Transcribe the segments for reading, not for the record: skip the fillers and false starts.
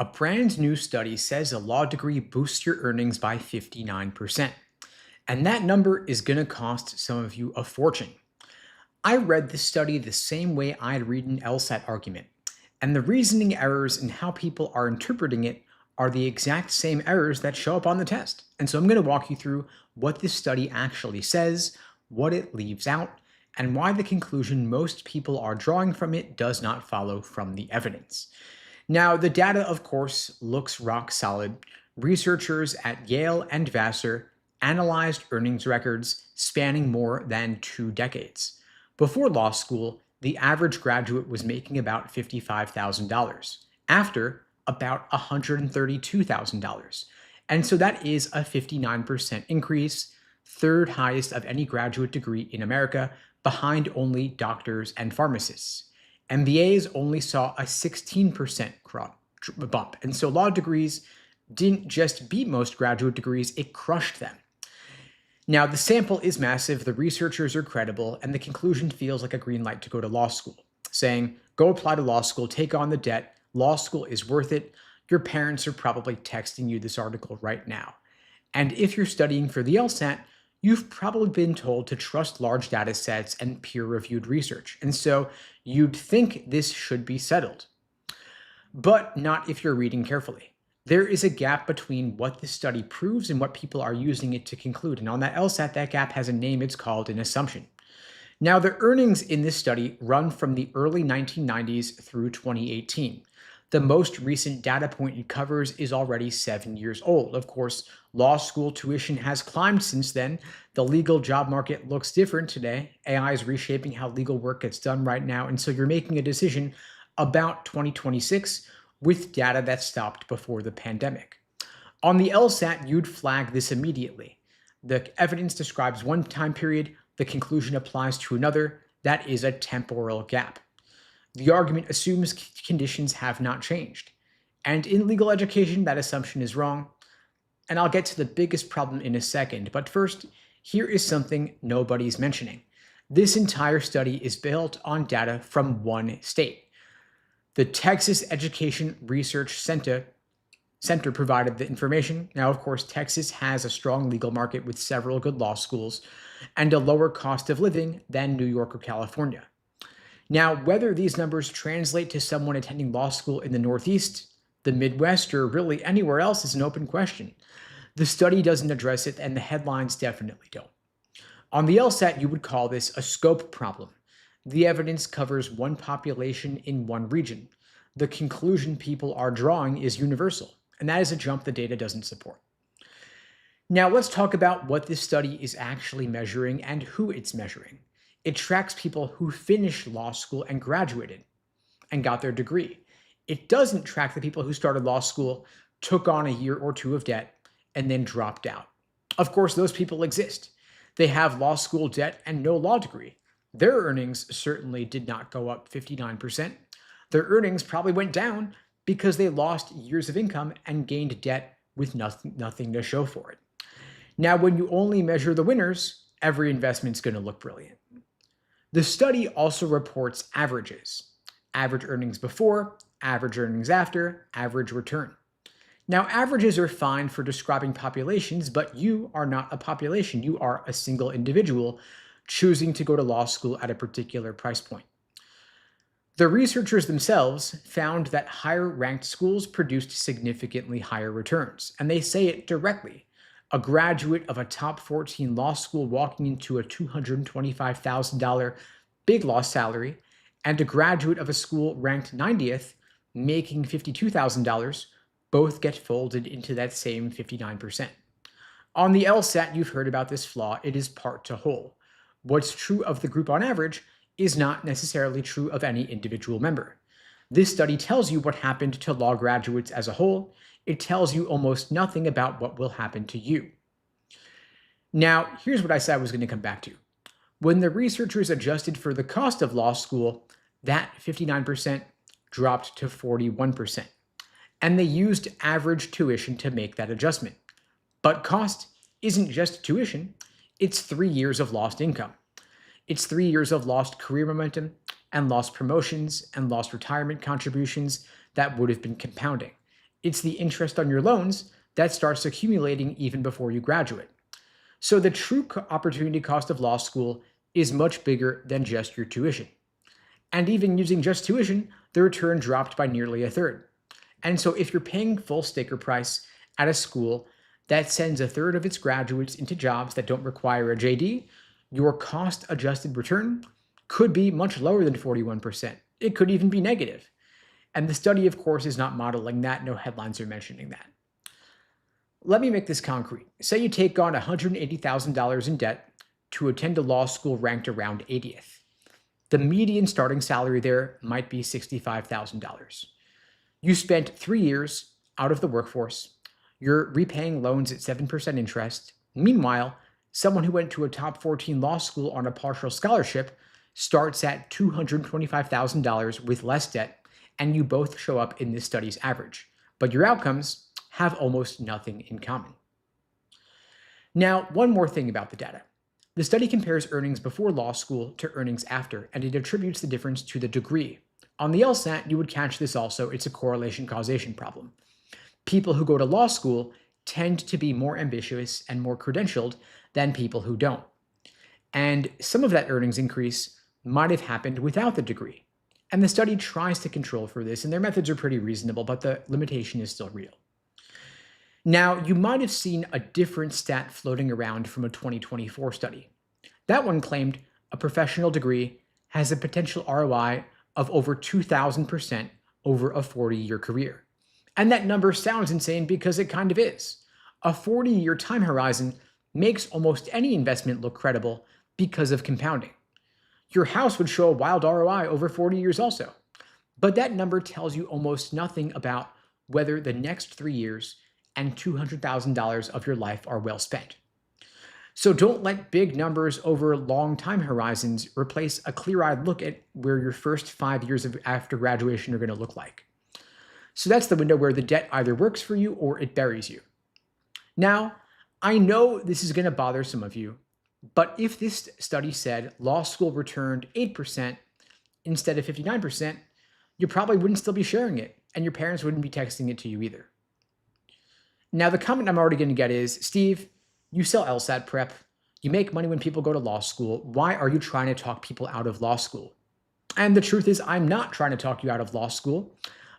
A brand new study says a law degree boosts your earnings by 59%. And that number is going to cost some of you a fortune. I read this study the same way I'd read an LSAT argument. And the reasoning errors and how people are interpreting it are the exact same errors that show up on the test. And so I'm going to walk you through what this study actually says, what it leaves out, and why the conclusion most people are drawing from it does not follow from the evidence. Now, the data, of course, looks rock solid. Researchers at Yale and Vassar analyzed earnings records spanning more than 2 decades. Before law school, the average graduate was making about $55,000. After, about $132,000. And so that is a 59% increase, third highest of any graduate degree in America, behind only doctors and pharmacists. MBAs only saw a 16% bump. And so law degrees didn't just beat most graduate degrees, it crushed them. Now, the sample is massive, the researchers are credible, and the conclusion feels like a green light to go to law school, saying, go apply to law school, take on the debt, law school is worth it. Your parents are probably texting you this article right now. And if you're studying for the LSAT, you've probably been told to trust large data sets and peer-reviewed research. And so you'd think this should be settled. But not if you're reading carefully. There is a gap between what this study proves and what people are using it to conclude. And on that LSAT, that gap has a name. It's called an assumption. Now, the earnings in this study run from the early 1990s through 2018. The most recent data point it covers is already 7 years old. Of course, law school tuition has climbed since then. The legal job market looks different today. AI is reshaping how legal work gets done right now. And so you're making a decision about 2026 with data that stopped before the pandemic. On the LSAT, you'd flag this immediately. The evidence describes one time period, the conclusion applies to another. That is a temporal gap. The argument assumes conditions have not changed. And in legal education, that assumption is wrong. And I'll get to the biggest problem in a second. But first, here is something nobody's mentioning. This entire study is built on data from one state. The Texas Education Research Center provided the information. Now, of course, Texas has a strong legal market with several good law schools and a lower cost of living than New York or California. Now, whether these numbers translate to someone attending law school in the Northeast, the Midwest, or really anywhere else is an open question. The study doesn't address it, and the headlines definitely don't. On the LSAT, you would call this a scope problem. The evidence covers one population in one region. The conclusion people are drawing is universal, and that is a jump the data doesn't support. Now, let's talk about what this study is actually measuring and who it's measuring. It tracks people who finished law school and graduated and got their degree. It doesn't track the people who started law school, took on a year or two of debt, and then dropped out. Of course, those people exist. They have law school debt and no law degree. Their earnings certainly did not go up 59%. Their earnings probably went down because they lost years of income and gained debt with nothing to show for it. Now, when you only measure the winners, every investment's going to look brilliant. The study also reports averages. Average earnings before, average earnings after, average return. Now, averages are fine for describing populations, but you are not a population. You are a single individual choosing to go to law school at a particular price point. The researchers themselves found that higher ranked schools produced significantly higher returns, and they say it directly. A graduate of a top 14 law school walking into a $225,000 big law salary and a graduate of a school ranked 90th making $52,000 both get folded into that same 59%. On the LSAT, you've heard about this flaw. It is part to whole. What's true of the group on average is not necessarily true of any individual member. This study tells you what happened to law graduates as a whole. It tells you almost nothing about what will happen to you. Now, here's what I said I was going to come back to. When the researchers adjusted for the cost of law school, that 59% dropped to 41%. And they used average tuition to make that adjustment. But cost isn't just tuition, it's 3 years of lost income. It's 3 years of lost career momentum and lost promotions and lost retirement contributions that would have been compounding. It's the interest on your loans that starts accumulating even before you graduate. So the true opportunity cost of law school is much bigger than just your tuition. And even using just tuition, the return dropped by nearly a third. And so if you're paying full sticker price at a school that sends a third of its graduates into jobs that don't require a JD, your cost adjusted return could be much lower than 41%. It could even be negative. And the study, of course, is not modeling that. No headlines are mentioning that. Let me make this concrete. Say you take on $180,000 in debt to attend a law school ranked around 80th. The median starting salary there might be $65,000. You spent 3 years out of the workforce. You're repaying loans at 7% interest. Meanwhile, someone who went to a top 14 law school on a partial scholarship starts at $225,000 with less debt, and you both show up in this study's average. But your outcomes have almost nothing in common. Now, one more thing about the data. The study compares earnings before law school to earnings after, and it attributes the difference to the degree. On the LSAT, you would catch this also. It's a correlation-causation problem. People who go to law school tend to be more ambitious and more credentialed than people who don't. And some of that earnings increase might have happened without the degree. And the study tries to control for this, and their methods are pretty reasonable, but the limitation is still real. Now, you might have seen a different stat floating around from a 2024 study. That one claimed a professional degree has a potential ROI of over 2,000% over a 40-year career. And that number sounds insane because it kind of is. A 40-year time horizon makes almost any investment look credible because of compounding. Your house would show a wild ROI over 40 years also. But that number tells you almost nothing about whether the next 3 years and $200,000 of your life are well spent. So don't let big numbers over long time horizons replace a clear-eyed look at where your first 5 years after graduation are going to look like. So that's the window where the debt either works for you or it buries you. Now, I know this is going to bother some of you, but if this study said law school returned 8% instead of 59%, you probably wouldn't still be sharing it, and your parents wouldn't be texting it to you either. Now, the comment I'm already going to get is, Steve, you sell LSAT prep. You make money when people go to law school. Why are you trying to talk people out of law school? And the truth is, I'm not trying to talk you out of law school.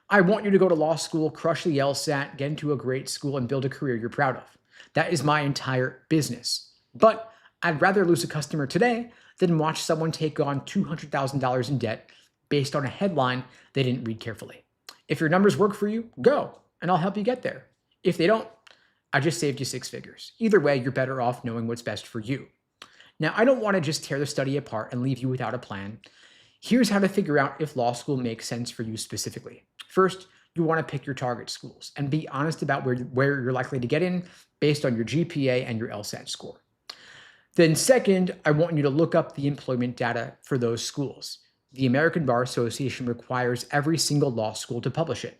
I want you to go to law school, crush the LSAT, get into a great school, and build a career you're proud of. That is my entire business. But I'd rather lose a customer today than watch someone take on $200,000 in debt based on a headline they didn't read carefully. If your numbers work for you, go, and I'll help you get there. If they don't, I just saved you 6 figures. Either way, you're better off knowing what's best for you. Now, I don't want to just tear the study apart and leave you without a plan. Here's how to figure out if law school makes sense for you specifically. First, you want to pick your target schools and be honest about where you're likely to get in based on your GPA and your LSAT score. Then second, I want you to look up the employment data for those schools. The American Bar Association requires every single law school to publish it.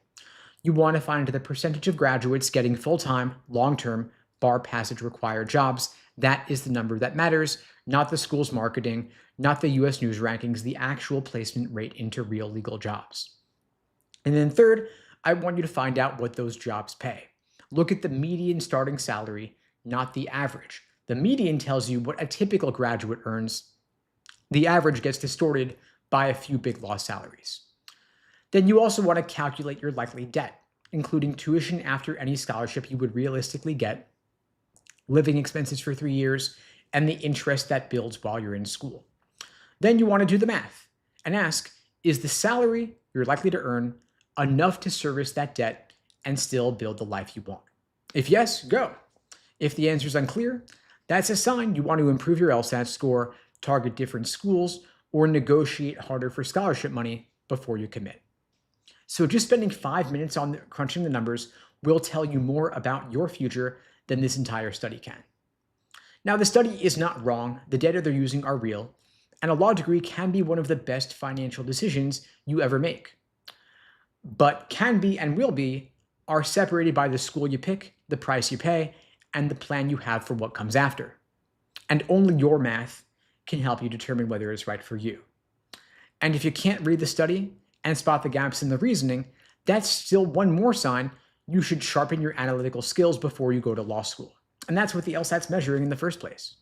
You want to find the percentage of graduates getting full-time, long-term, bar passage required jobs. That is the number that matters, not the school's marketing, not the US News rankings, the actual placement rate into real legal jobs. And then third, I want you to find out what those jobs pay. Look at the median starting salary, not the average. The median tells you what a typical graduate earns. The average gets distorted by a few big law salaries. Then you also want to calculate your likely debt, including tuition after any scholarship you would realistically get, living expenses for 3 years, and the interest that builds while you're in school. Then you want to do the math and ask, is the salary you're likely to earn enough to service that debt and still build the life you want? If yes, go. If the answer is unclear, that's a sign you want to improve your LSAT score, target different schools, or negotiate harder for scholarship money before you commit. So just spending 5 minutes on crunching the numbers will tell you more about your future than this entire study can. Now, the study is not wrong. The data they're using are real, and a law degree can be one of the best financial decisions you ever make. But can be and will be are separated by the school you pick, the price you pay, and the plan you have for what comes after. And only your math can help you determine whether it's right for you. And if you can't read the study and spot the gaps in the reasoning, that's still one more sign You should sharpen your analytical skills before you go to law school. And that's what the LSAT's measuring in the first place.